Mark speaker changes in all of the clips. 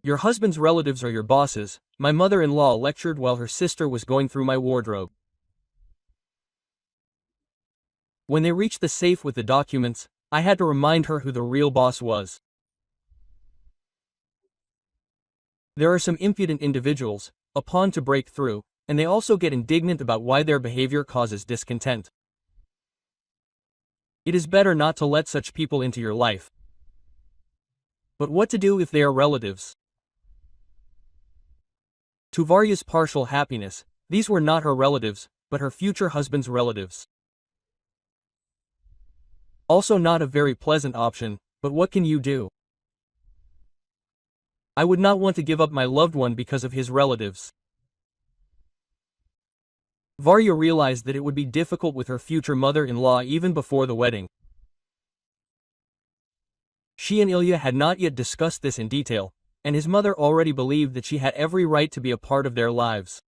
Speaker 1: Your husband's relatives are your bosses, my mother-in-law lectured while her sister was going through my wardrobe. When they reached the safe with the documents, I had to remind her who the real boss was. There are some impudent individuals, a pawn to break through, and they also get indignant about why their behavior causes discontent. It is better not to let such people into your life. But what to do if they are relatives? To Varya's partial happiness, these were not her relatives, but her future husband's relatives. Also not a very pleasant option, but what can you do? I would not want to give up my loved one because of his relatives. Varya realized that it would be difficult with her future mother-in-law even before the wedding. She and Ilya had not yet discussed this in detail, and his mother already believed that she had every right to be a part of their lives.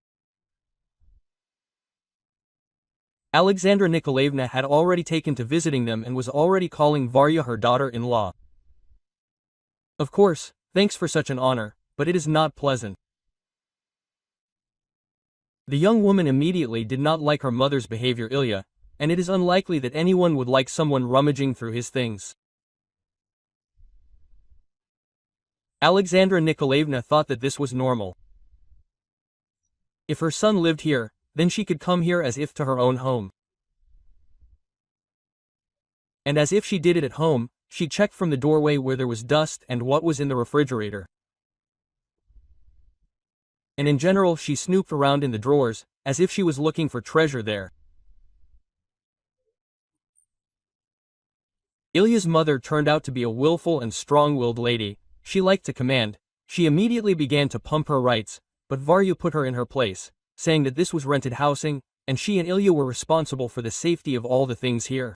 Speaker 1: Alexandra Nikolaevna had already taken to visiting them and was already calling Varya her daughter-in-law. Of course, thanks for such an honor, but it is not pleasant. The young woman immediately did not like her mother's behavior, Ilya, and it is unlikely that anyone would like someone rummaging through his things. Alexandra Nikolaevna thought that this was normal. If her son lived here, then she could come here as if to her own home. And as if she did it at home, she checked from the doorway where there was dust and what was in the refrigerator. And in general she snooped around in the drawers, as if she was looking for treasure there. Ilya's mother turned out to be a willful and strong-willed lady. She liked to command. She immediately began to pump her rights, but Varya put her in her place, saying that this was rented housing, and she and Ilya were responsible for the safety of all the things here.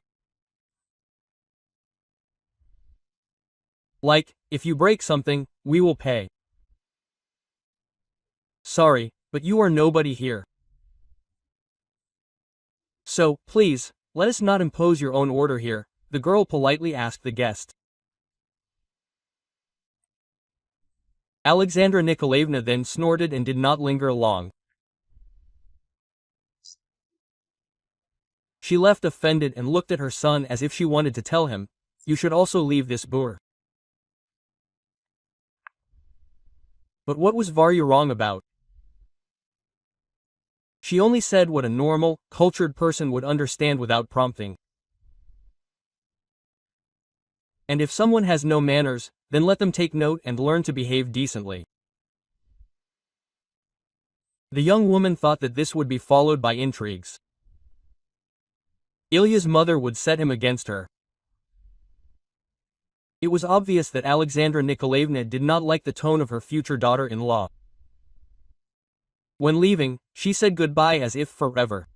Speaker 1: Like, if you break something, we will pay. Sorry, but you are nobody here. So, please, let us not impose your own order here, the girl politely asked the guest. Alexandra Nikolaevna then snorted and did not linger long. She left offended and looked at her son as if she wanted to tell him, "You should also leave this boor." But what was Varya wrong about? She only said what a normal, cultured person would understand without prompting. And if someone has no manners, then let them take note and learn to behave decently. The young woman thought that this would be followed by intrigues. Ilya's mother would set him against her. It was obvious that Alexandra Nikolaevna did not like the tone of her future daughter-in-law. When leaving, she said goodbye as if forever.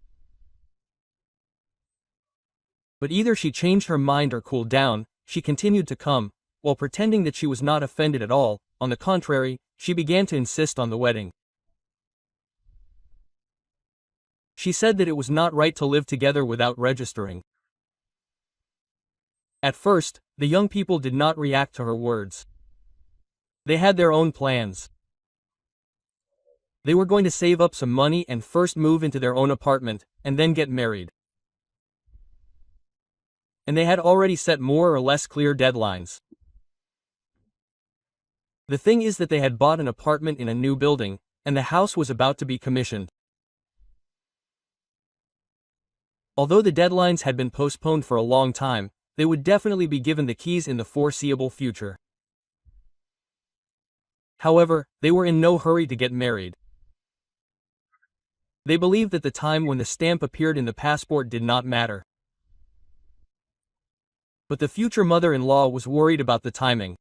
Speaker 1: But either she changed her mind or cooled down. She continued to come, while pretending that she was not offended at all. On the contrary, she began to insist on the wedding. She said that it was not right to live together without registering. At first, the young people did not react to her words. They had their own plans. They were going to save up some money and first move into their own apartment, and then get married. And they had already set more or less clear deadlines. The thing is that they had bought an apartment in a new building, and the house was about to be commissioned. Although the deadlines had been postponed for a long time, they would definitely be given the keys in the foreseeable future. However, they were in no hurry to get married. They believed that the time when the stamp appeared in the passport did not matter. But the future mother-in-law was worried about the timing.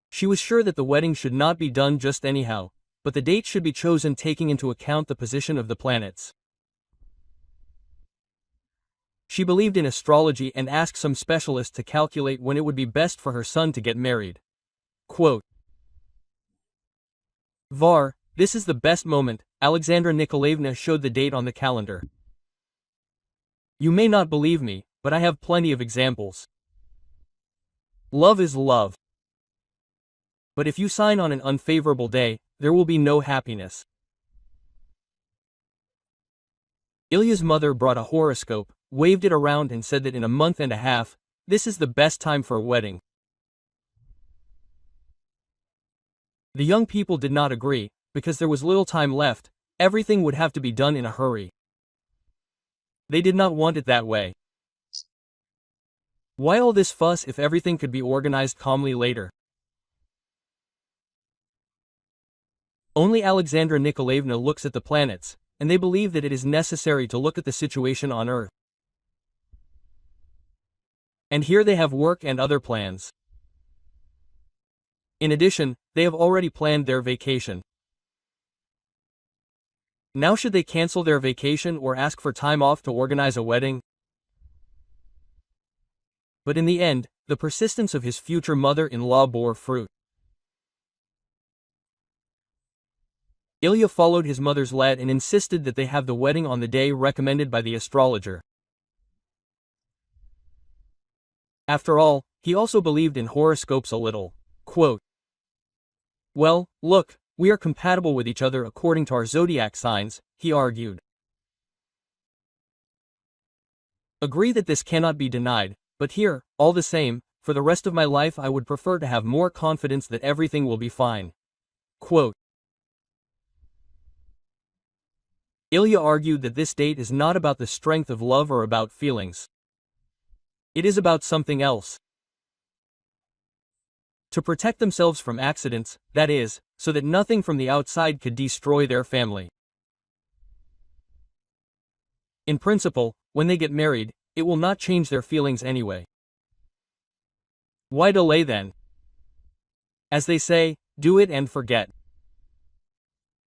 Speaker 1: She was sure that the wedding should not be done just anyhow, but the date should be chosen taking into account the position of the planets. She believed in astrology and asked some specialist to calculate when it would be best for her son to get married. Quote, "Var, this is the best moment." Alexandra Nikolaevna showed the date on the calendar. "You may not believe me, but I have plenty of examples. Love is love. But if you sign on an unfavorable day, there will be no happiness. Ilya's mother brought a horoscope, waved it around and said that in a month and a half, this is the best time for a wedding. The young people did not agree, because there was little time left, everything would have to be done in a hurry. They did not want it that way. Why all this fuss if everything could be organized calmly later? Only Alexandra Nikolaevna looks at the planets, and they believe that it is necessary to look at the situation on Earth. And here they have work and other plans. In addition, they have already planned their vacation. Now should they cancel their vacation or ask for time off to organize a wedding? But in the end, the persistence of his future mother-in-law bore fruit. Ilya followed his mother's lead and insisted that they have the wedding on the day recommended by the astrologer. After all, he also believed in horoscopes a little. Quote, "Well, look, we are compatible with each other according to our zodiac signs," he argued. Agree that this cannot be denied, but here, all the same, for the rest of my life I would prefer to have more confidence that everything will be fine. Quote, Ilya argued that this date is not about the strength of love or about feelings. It is about something else. To protect themselves from accidents, that is, so that nothing from the outside could destroy their family. In principle, when they get married, it will not change their feelings anyway. Why delay then? As they say, do it and forget.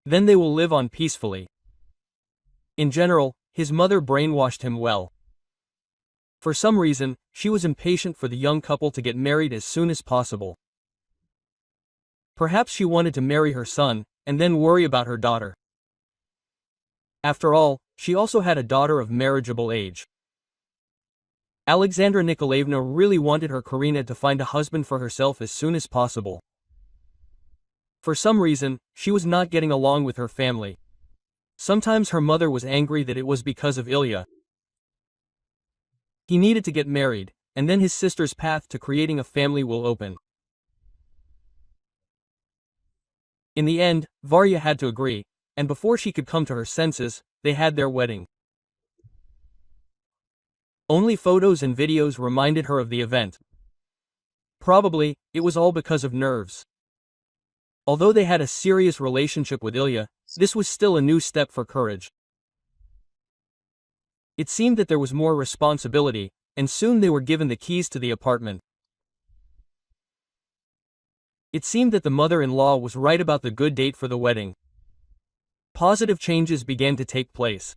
Speaker 1: Then they will live on peacefully. In general, his mother brainwashed him well. For some reason, she was impatient for the young couple to get married as soon as possible. Perhaps she wanted to marry her son, and then worry about her daughter. After all, she also had a daughter of marriageable age. Alexandra Nikolaevna really wanted her Karina to find a husband for herself as soon as possible. For some reason, she was not getting along with her family. Sometimes her mother was angry that it was because of Ilya. He needed to get married, and then his sister's path to creating a family will open. In the end, Varya had to agree, and before she could come to her senses, they had their wedding. Only photos and videos reminded her of the event. Probably, it was all because of nerves. Although they had a serious relationship with Ilya, this was still a new step for courage. It seemed that there was more responsibility, and soon they were given the keys to the apartment. It seemed that the mother-in-law was right about the good date for the wedding. Positive changes began to take place.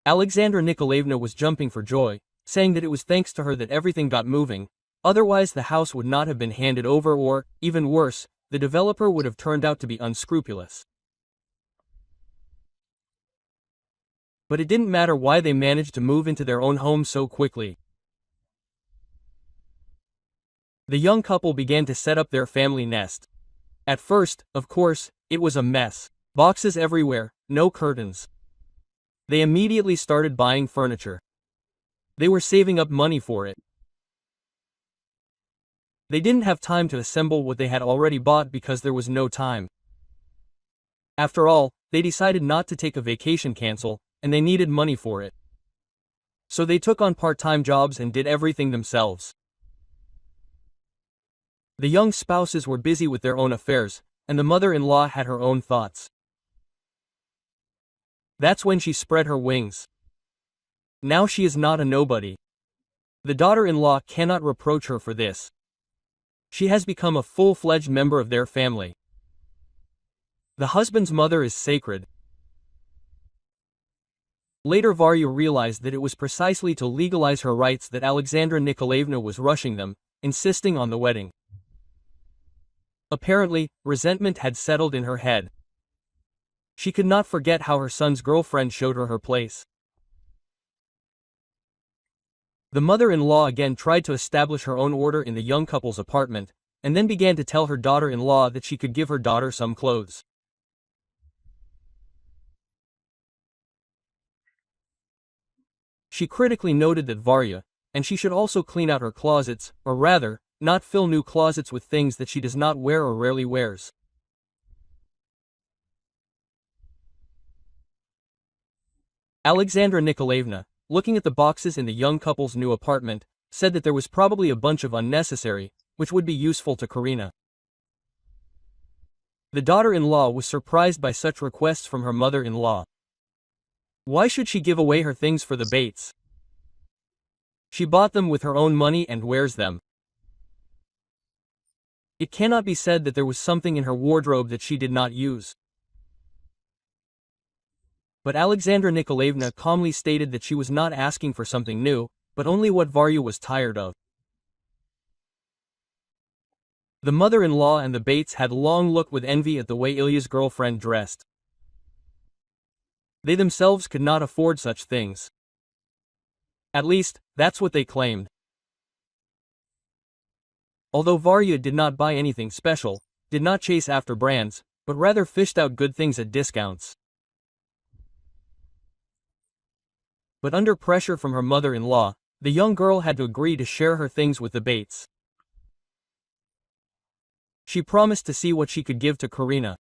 Speaker 1: Alexandra Nikolaevna was jumping for joy, saying that it was thanks to her that everything got moving, otherwise the house would not have been handed over or, even worse, the developer would have turned out to be unscrupulous. But it didn't matter why they managed to move into their own home so quickly. The young couple began to set up their family nest. At first, of course, it was a mess. Boxes everywhere, no curtains. They immediately started buying furniture. They were saving up money for it. They didn't have time to assemble what they had already bought because there was no time. After all, they decided not to take a vacation cancel, and they needed money for it. So they took on part-time jobs and did everything themselves. The young spouses were busy with their own affairs, and the mother-in-law had her own thoughts. That's when she spread her wings. Now she is not a nobody. The daughter-in-law cannot reproach her for this. She has become a full-fledged member of their family. The husband's mother is sacred. Later Varya realized that it was precisely to legalize her rights that Alexandra Nikolaevna was rushing them, insisting on the wedding. Apparently, resentment had settled in her head. She could not forget how her son's girlfriend showed her her place. The mother-in-law again tried to establish her own order in the young couple's apartment, and then began to tell her daughter-in-law that she could give her daughter some clothes. She critically noted that Varya, and she should also clean out her closets, or rather, not fill new closets with things that she does not wear or rarely wears. Alexandra Nikolaevna, looking at the boxes in the young couple's new apartment, said that there was probably a bunch of unnecessary, which would be useful to Karina. The daughter-in-law was surprised by such requests from her mother-in-law. Why should she give away her things for the Bates? She bought them with her own money and wears them. It cannot be said that there was something in her wardrobe that she did not use. But Alexandra Nikolaevna calmly stated that she was not asking for something new, but only what Varya was tired of. The mother-in-law and the Bates had long looked with envy at the way Ilya's girlfriend dressed. They themselves could not afford such things. At least, that's what they claimed. Although Varya did not buy anything special, did not chase after brands, but rather fished out good things at discounts. But under pressure from her mother-in-law, the young girl had to agree to share her things with the Bates. She promised to see what she could give to Karina.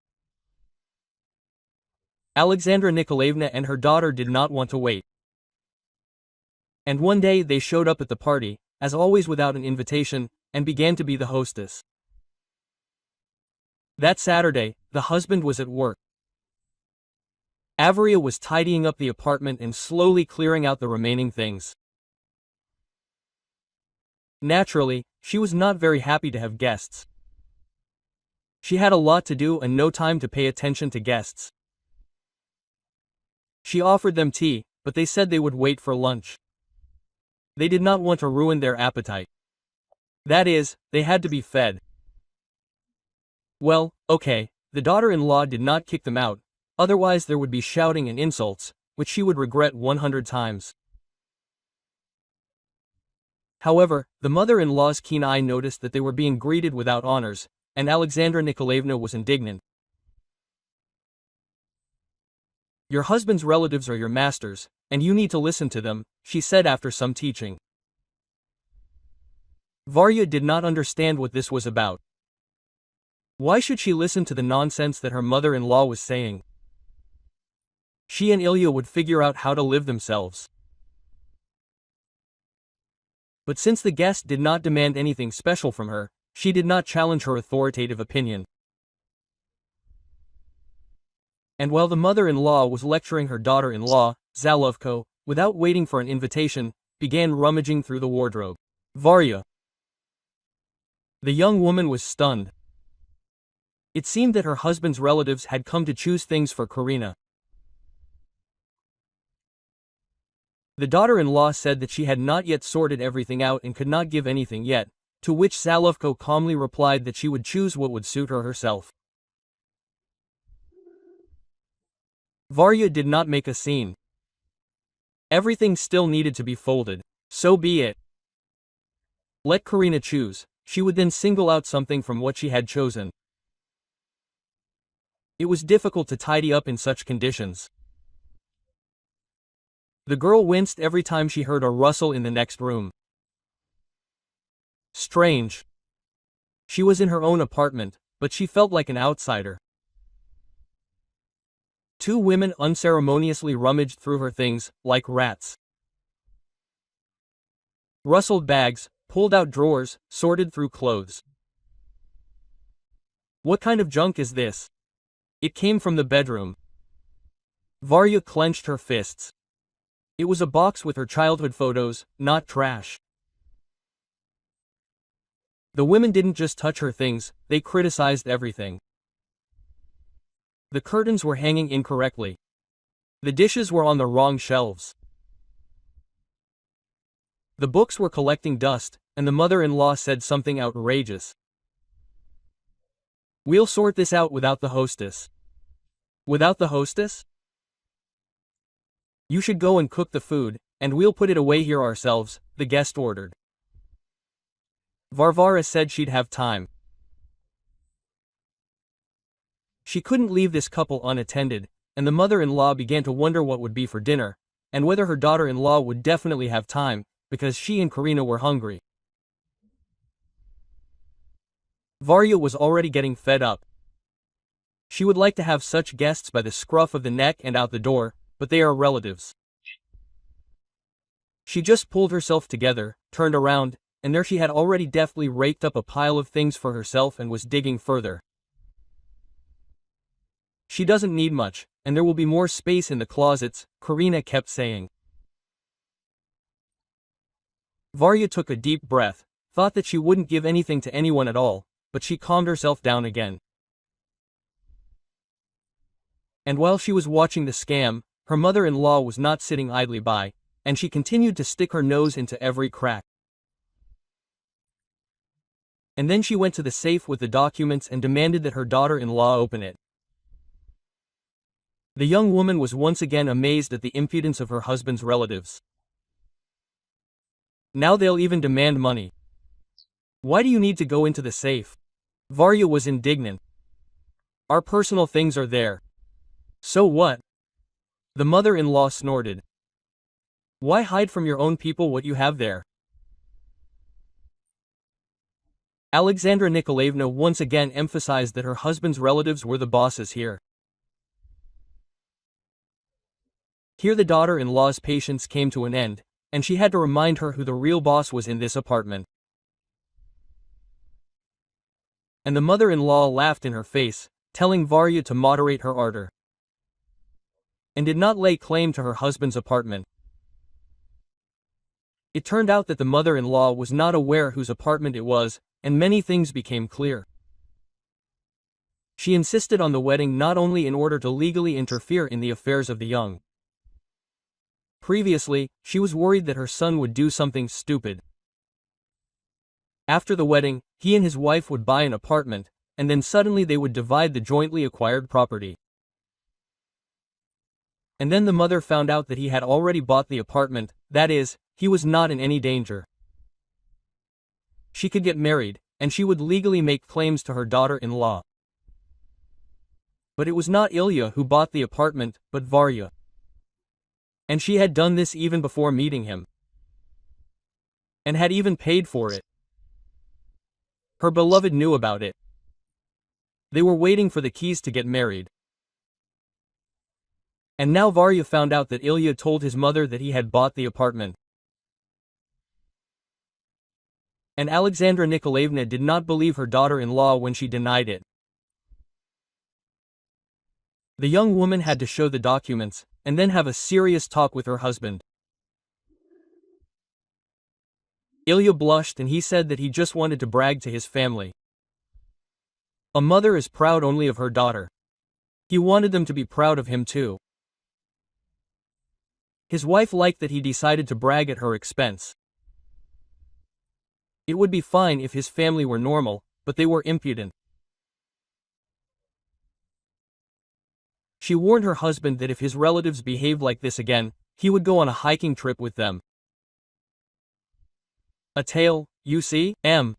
Speaker 1: Alexandra Nikolaevna and her daughter did not want to wait. And one day they showed up at the party, as always without an invitation, and began to be the hostess. That Saturday, the husband was at work. Avaria was tidying up the apartment and slowly clearing out the remaining things. Naturally, she was not very happy to have guests. She had a lot to do and no time to pay attention to guests. She offered them tea, but they said they would wait for lunch. They did not want to ruin their appetite. That is, they had to be fed. Well, okay, the daughter-in-law did not kick them out, otherwise there would be shouting and insults, which she would regret 100 times. However, the mother-in-law's keen eye noticed that they were being greeted without honors, and Alexandra Nikolaevna was indignant. Your husband's relatives are your masters, and you need to listen to them, she said after some teaching. Varya did not understand what this was about. Why should she listen to the nonsense that her mother-in-law was saying? She and Ilya would figure out how to live themselves. But since the guest did not demand anything special from her, she did not challenge her authoritative opinion. And while the mother-in-law was lecturing her daughter-in-law, Zalovko, without waiting for an invitation, began rummaging through the wardrobe. Varya. The young woman was stunned. It seemed that her husband's relatives had come to choose things for Karina. The daughter-in-law said that she had not yet sorted everything out and could not give anything yet, to which Zalovko calmly replied that she would choose what would suit her herself. Varya did not make a scene. Everything still needed to be folded. So be it. Let Karina choose, she would then single out something from what she had chosen. It was difficult to tidy up in such conditions. The girl winced every time she heard a rustle in the next room. Strange. She was in her own apartment, but she felt like an outsider. Two women unceremoniously rummaged through her things, like rats. Rustled bags, pulled out drawers, sorted through clothes. What kind of junk is this? It came from the bedroom. Varya clenched her fists. It was a box with her childhood photos, not trash. The women didn't just touch her things, they criticized everything. The curtains were hanging incorrectly. The dishes were on the wrong shelves. The books were collecting dust, and the mother-in-law said something outrageous. We'll sort this out without the hostess. Without the hostess? You should go and cook the food, And we'll put it away here ourselves, the guest ordered. Varvara said she'd have time. She couldn't leave this couple unattended, and the mother-in-law began to wonder what would be for dinner, and whether her daughter-in-law would definitely have time, because she and Karina were hungry. Varya was already getting fed up. She would like to have such guests by the scruff of the neck and out the door, but they are relatives. She just pulled herself together, turned around, and there she had already deftly raked up a pile of things for herself and was digging further. She doesn't need much, and there will be more space in the closets, Karina kept saying. Varya took a deep breath, thought that she wouldn't give anything to anyone at all, but she calmed herself down again. And while she was watching the scam, her mother-in-law was not sitting idly by, and she continued to stick her nose into every crack. And then she went to the safe with the documents and demanded that her daughter-in-law open it. The young woman was once again amazed at the impudence of her husband's relatives. Now they'll even demand money. Why do you need to go into the safe? Varya was indignant. Our personal things are there. So what? The mother-in-law snorted. Why hide from your own people what you have there? Alexandra Nikolaevna once again emphasized that her husband's relatives were the bosses here. Here the daughter-in-law's patience came to an end, and she had to remind her who the real boss was in this apartment. And the mother-in-law laughed in her face, telling Varya to moderate her ardor, and did not lay claim to her husband's apartment. It turned out that the mother-in-law was not aware whose apartment it was, and many things became clear. She insisted on the wedding not only in order to legally interfere in the affairs of the young. Previously, she was worried that her son would do something stupid. After the wedding, he and his wife would buy an apartment, and then suddenly they would divide the jointly acquired property. And then the mother found out that he had already bought the apartment, that is, he was not in any danger. She could get married, and she would legally make claims to her daughter-in-law. But it was not Ilya who bought the apartment, but Varya. And she had done this even before meeting him. And had even paid for it. Her beloved knew about it. They were waiting for the keys to get married. And now Varya found out that Ilya told his mother that he had bought the apartment. And Alexandra Nikolaevna did not believe her daughter-in-law when she denied it. The young woman had to show the documents, and then have a serious talk with her husband. Ilya blushed and he said that he just wanted to brag to his family. A mother is proud only of her daughter. He wanted them to be proud of him too. His wife liked that he decided to brag at her expense. It would be fine if his family were normal, but they were impudent. She warned her husband that if his relatives behaved like this again, he would go on a hiking trip with them. A tale, you see, M.